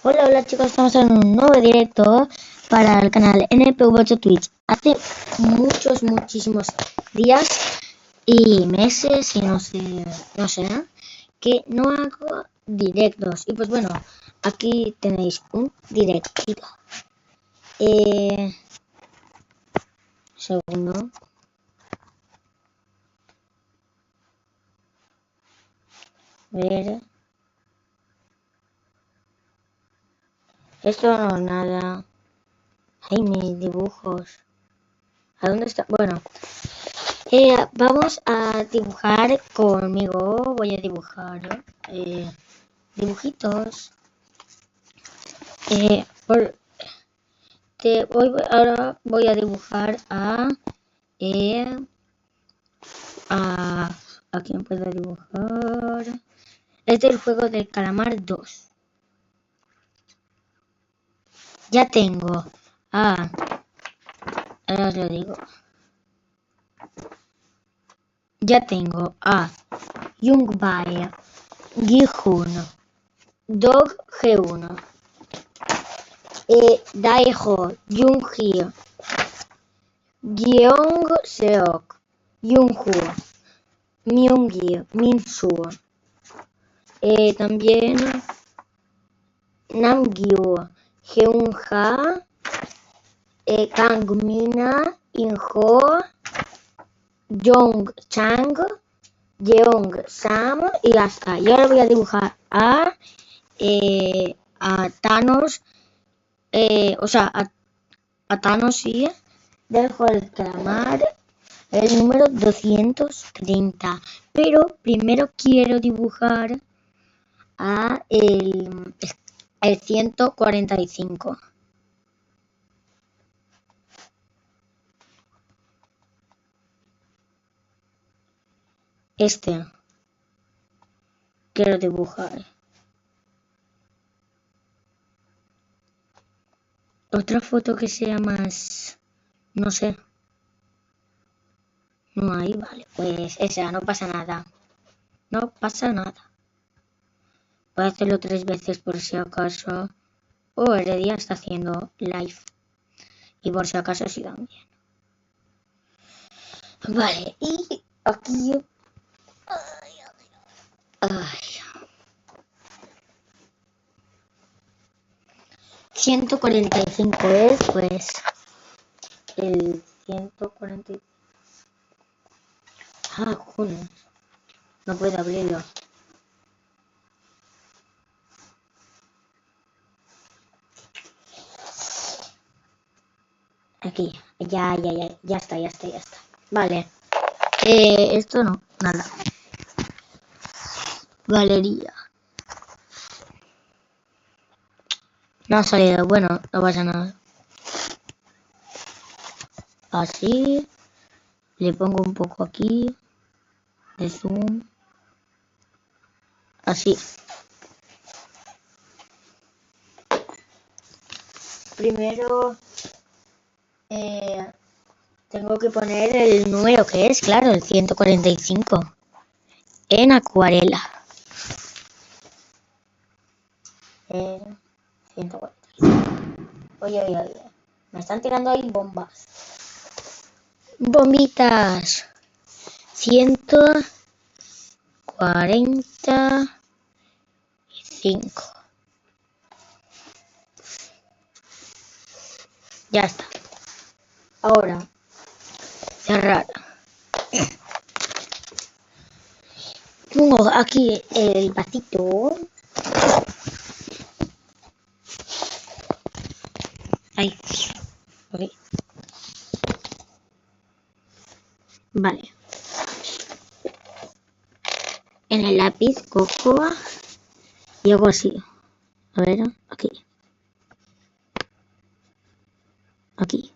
Hola, hola chicos, estamos en un nuevo directo para el canal NPV8 Twitch. Hace muchísimos días y meses y no sé, que no hago directos. Y pues bueno, aquí tenéis un directito. Segundo. Ver. Esto no es nada. Ay, mis dibujos. ¿A dónde está? Bueno. Vamos a dibujar conmigo. Voy a dibujar dibujitos. Ahora voy a dibujar a quién puedo dibujar. Es del juego del calamar 2. Ya tengo ahora os lo digo. Ya tengo a Jungbai, Gihun, Dog G1, Daeho, Junghee, Gyeong-seok, Jungwoo, Myunggi, Minsu, también Namgyu, Geunha, Kangmina, Inho, Yongchang, Yeong-sam y ya está. Y ahora voy a dibujar a Thanos, a Thanos y del juego del calamar, el número 230. Pero primero quiero dibujar a el 145. Quiero dibujar. Otra foto que sea más... no sé. No hay, vale. Pues esa, no pasa nada. No pasa nada. Voy a hacerlo 3 veces por si acaso. Heredia está haciendo live. Y por si acaso sí también. Vale, y aquí... Ay. 145 es, pues... el 145... joder. No puedo abrirlo. Aquí, ya está. Vale. Esto no, nada. Galería. No ha salido, bueno, no pasa nada. Así. Le pongo un poco aquí. De zoom. Así. Primero tengo que poner el número que es, claro, el 145. En acuarela. 145. Oye. Me están tirando ahí bombas. Bombitas. 145. Ya está. Ahora, cerrar. Pongo aquí el vasito. Ahí. Okay. Vale. En el lápiz cojo y hago así. A ver, aquí. Aquí.